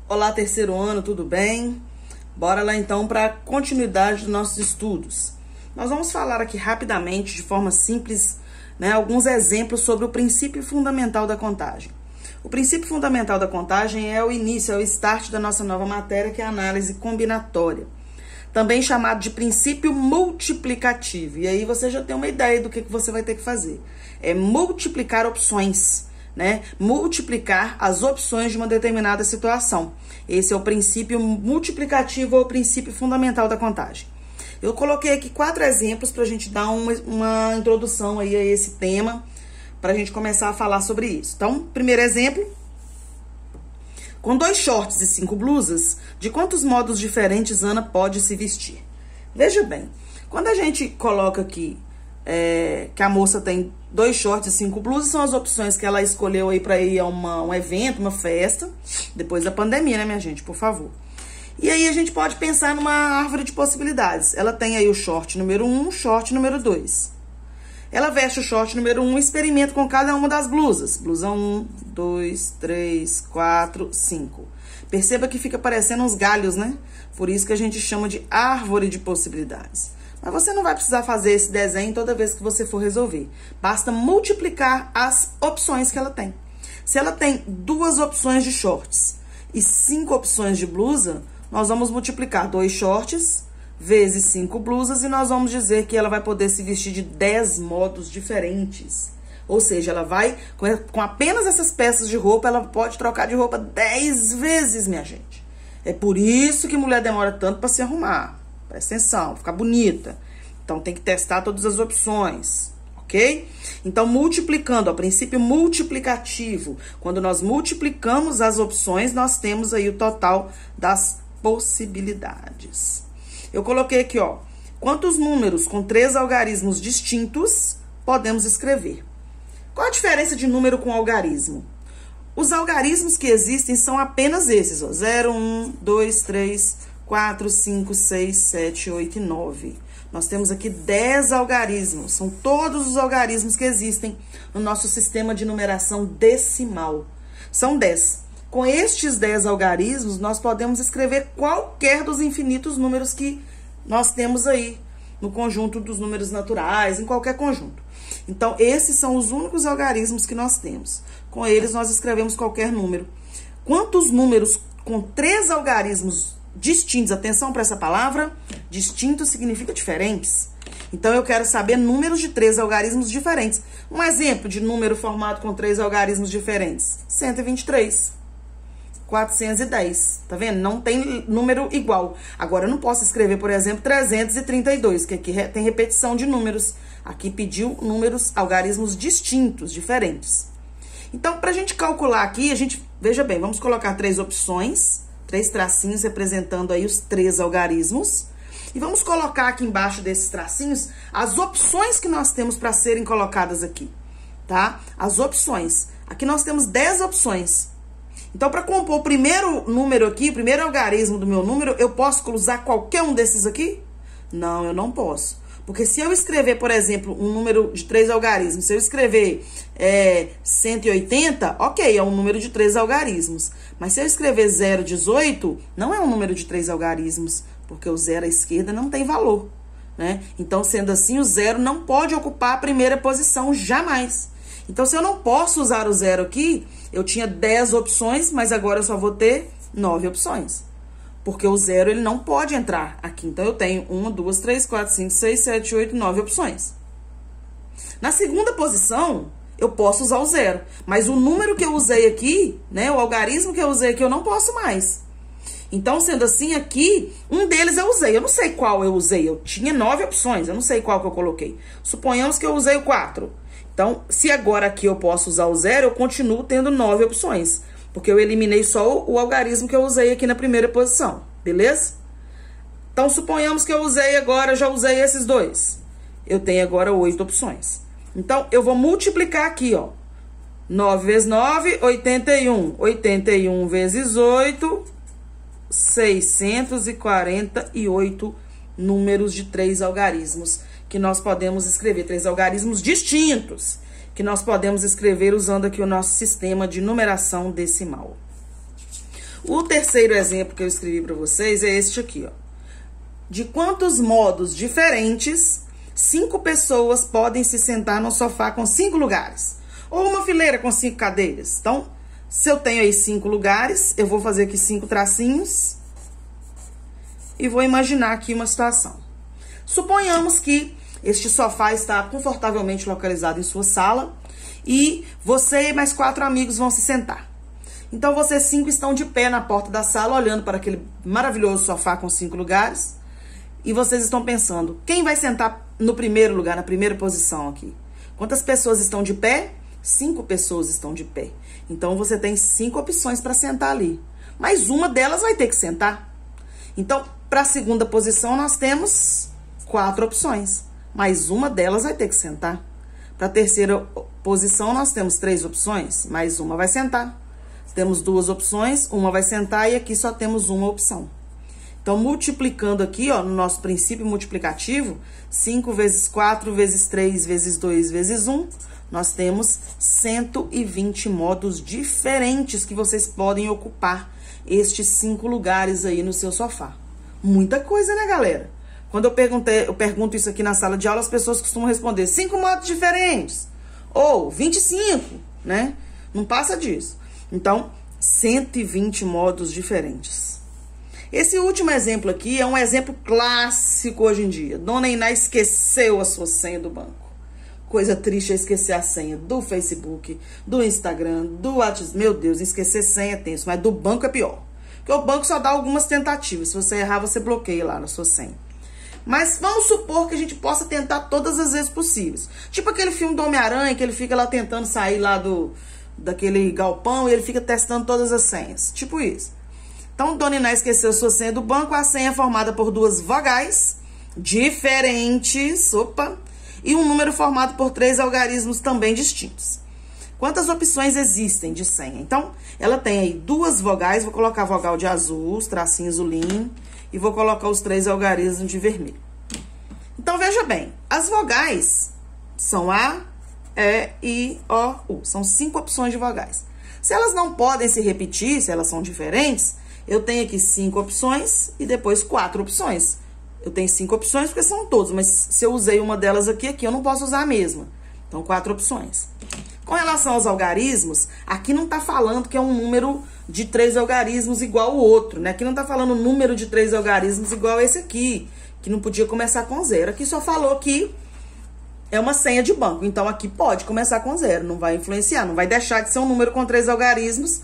Olá, terceiro ano, tudo bem? Bora lá então para a continuidade dos nossos estudos. Nós vamos falar aqui rapidamente, de forma simples, alguns exemplos sobre o princípio fundamental da contagem. O princípio fundamental da contagem é o início, é o start da nossa nova matéria, que é a análise combinatória. Também chamado de princípio multiplicativo. E aí você já tem uma ideia do que você vai ter que fazer. É multiplicar opções. Multiplicar as opções de uma determinada situação. Esse é o princípio multiplicativo ou o princípio fundamental da contagem. Eu coloquei aqui 4 exemplos para a gente dar uma introdução aí a esse tema, para a gente começar a falar sobre isso. Então, primeiro exemplo: com 2 shorts e 5 blusas, de quantos modos diferentes Ana pode se vestir? Veja bem, quando a gente coloca aqui que a moça tem 2 shorts e 5 blusas, são as opções que ela escolheu aí para ir a um evento, uma festa, depois da pandemia, minha gente, por favor. E aí a gente pode pensar numa árvore de possibilidades. Ela tem aí o short número 1, short número 2. Ela veste o short número 1 e experimenta com cada uma das blusas. Blusa 1, 2, 3, 4, 5. Perceba que fica parecendo uns galhos, né? Por isso que a gente chama de árvore de possibilidades. Mas você não vai precisar fazer esse desenho toda vez que você for resolver. Basta multiplicar as opções que ela tem. Se ela tem 2 opções de shorts e 5 opções de blusa, nós vamos multiplicar 2 shorts vezes 5 blusas e nós vamos dizer que ela vai poder se vestir de 10 modos diferentes. Ou seja, ela vai, com apenas essas peças de roupa, ela pode trocar de roupa 10 vezes, minha gente. É por isso que mulher demora tanto para se arrumar. Presta atenção, ficar bonita. Então, tem que testar todas as opções, ok? Então, multiplicando, princípio multiplicativo. Quando nós multiplicamos as opções, nós temos aí o total das possibilidades. Eu coloquei aqui, quantos números com 3 algarismos distintos podemos escrever? Qual a diferença de número com algarismo? Os algarismos que existem são apenas esses, 0, 1, 2, 3, 4, 5, 6, 7, 8 e 9. Nós temos aqui 10 algarismos. São todos os algarismos que existem no nosso sistema de numeração decimal. São 10. Com estes 10 algarismos, nós podemos escrever qualquer dos infinitos números que nós temos aí no conjunto dos números naturais, em qualquer conjunto. Então, esses são os únicos algarismos que nós temos. Com eles, nós escrevemos qualquer número. Quantos números com 3 algarismos distintos, atenção para essa palavra, distintos significa diferentes. Então, eu quero saber números de 3 algarismos diferentes. Um exemplo de número formado com 3 algarismos diferentes: 123, 410, tá vendo? Não tem número igual. Agora, eu não posso escrever, por exemplo, 332, que aqui tem repetição de números. Aqui pediu números, algarismos distintos, diferentes. Então, para a gente calcular aqui, veja bem, vamos colocar 3 opções, 3 tracinhos representando aí os 3 algarismos. E vamos colocar aqui embaixo desses tracinhos as opções que nós temos para serem colocadas aqui, tá? As opções. Aqui nós temos 10 opções. Então, para compor o primeiro número aqui, o primeiro algarismo do meu número, eu posso usar qualquer um desses aqui? Não, eu não posso. Porque se eu escrever, por exemplo, um número de 3 algarismos, se eu escrever 180, ok, é um número de 3 algarismos. Mas se eu escrever 0,18, não é um número de 3 algarismos, porque o 0 à esquerda não tem valor, né? Então, sendo assim, o 0 não pode ocupar a primeira posição jamais. Então, se eu não posso usar o 0 aqui, eu tinha 10 opções, mas agora eu só vou ter 9 opções. Porque o 0, ele não pode entrar aqui. Então, eu tenho 1, 2, 3, 4, 5, 6, 7, 8, 9 opções. Na segunda posição, eu posso usar o 0. Mas o número que eu usei aqui, o algarismo que eu usei aqui, eu não posso mais. Então, sendo assim, aqui, um deles eu usei. Eu não sei qual eu usei. Eu tinha 9 opções. Eu não sei qual que eu coloquei. Suponhamos que eu usei o 4. Então, se agora aqui eu posso usar o 0, eu continuo tendo 9 opções. Porque eu eliminei só o algarismo que eu usei aqui na primeira posição, beleza? Então, suponhamos que eu usei agora, já usei esses 2. Eu tenho agora 8 opções. Então, eu vou multiplicar aqui, 9 vezes 9, 81. 81 vezes 8, 648 números de 3 algarismos que nós podemos escrever. 3 algarismos distintos que nós podemos escrever usando aqui o nosso sistema de numeração decimal. O terceiro exemplo que eu escrevi para vocês é este aqui, ó. De quantos modos diferentes 5 pessoas podem se sentar no sofá com 5 lugares? Ou uma fileira com 5 cadeiras. Então, se eu tenho aí 5 lugares, eu vou fazer aqui 5 tracinhos e vou imaginar aqui uma situação. Suponhamos que este sofá está confortavelmente localizado em sua sala e você e mais 4 amigos vão se sentar. Então, vocês 5 estão de pé na porta da sala, olhando para aquele maravilhoso sofá com 5 lugares. E vocês estão pensando, quem vai sentar no primeiro lugar, na primeira posição aqui? Quantas pessoas estão de pé? 5 pessoas estão de pé. Então, você tem 5 opções para sentar ali. Mas uma delas vai ter que sentar. Então, para a segunda posição, nós temos 4 opções. Mas uma delas vai ter que sentar. Para a terceira posição, nós temos 3 opções. Mais uma vai sentar. Temos 2 opções, uma vai sentar e aqui só temos uma opção. Então, multiplicando aqui, ó, no nosso princípio multiplicativo, 5 vezes 4 vezes 3 vezes 2 vezes 1, nós temos 120 modos diferentes que vocês podem ocupar estes 5 lugares aí no seu sofá. Muita coisa, né, galera? Quando eu pergunto isso aqui na sala de aula, as pessoas costumam responder 5 modos diferentes. Ou 25, né? Não passa disso. Então, 120 modos diferentes. Esse último exemplo aqui é um exemplo clássico hoje em dia. Dona Iná esqueceu a sua senha do banco. Coisa triste é esquecer a senha do Facebook, do Instagram, do WhatsApp. Meu Deus, esquecer senha é tenso, mas do banco é pior. Porque o banco só dá algumas tentativas. Se você errar, você bloqueia lá na sua senha. Mas vamos supor que a gente possa tentar todas as vezes possíveis. Tipo aquele filme do Homem-Aranha, que ele fica lá tentando sair lá daquele galpão e ele fica testando todas as senhas. Tipo isso. Então, Dona Iná esqueceu sua senha do banco. A senha é formada por 2 vogais diferentes. Opa! E um número formado por 3 algarismos também distintos. Quantas opções existem de senha? Então, ela tem aí 2 vogais. Vou colocar a vogal de azul, os tracinhos azul. E vou colocar os 3 algarismos de vermelho. Então, veja bem. As vogais são A, E, I, O, U. São 5 opções de vogais. Se elas não podem se repetir, se elas são diferentes, eu tenho aqui 5 opções e depois 4 opções. Eu tenho 5 opções porque são todas, mas se eu usei uma delas aqui eu não posso usar a mesma. Então, 4 opções. Com relação aos algarismos, aqui não está falando que é um número de 3 algarismos igual ao outro, né? Aqui não está falando número de 3 algarismos igual a esse aqui, que não podia começar com 0. Aqui só falou que é uma senha de banco. Então, aqui pode começar com 0, não vai influenciar, não vai deixar de ser um número com 3 algarismos,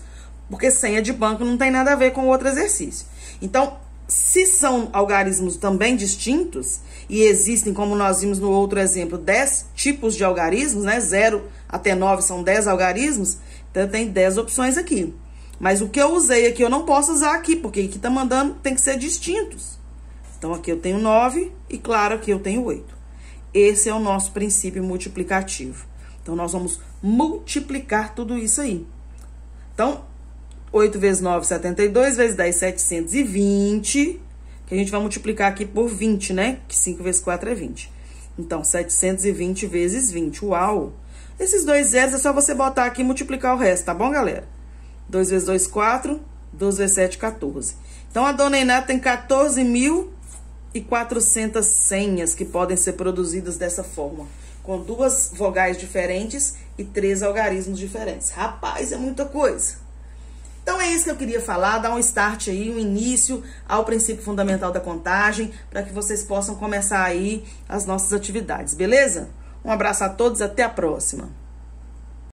porque senha de banco não tem nada a ver com o outro exercício. Então, se são algarismos também distintos, e existem, como nós vimos no outro exemplo, 10 tipos de algarismos, né? 0 até 9 são 10 algarismos, então tem 10 opções aqui. Mas o que eu usei aqui eu não posso usar aqui, porque aqui tá mandando, tem que ser distintos. Então, aqui eu tenho 9 e, claro, aqui eu tenho 8. Esse é o nosso princípio multiplicativo. Então, nós vamos multiplicar tudo isso aí. Então, 8 vezes 9, 72, vezes 10, 720, que a gente vai multiplicar aqui por 20, né? Que 5 vezes 4 é 20. Então, 720 vezes 20. Uau! Esses 2 zeros é só você botar aqui e multiplicar o resto, tá bom, galera? 2 vezes 2, 4. 2 vezes 7, 14. Então, a Dona Iná tem 14.400 senhas que podem ser produzidas dessa forma. Com 2 vogais diferentes e 3 algarismos diferentes. Rapaz, é muita coisa. Então, é isso que eu queria falar, dar um start aí, um início ao princípio fundamental da contagem, para que vocês possam começar aí as nossas atividades, beleza? Um abraço a todos, até a próxima!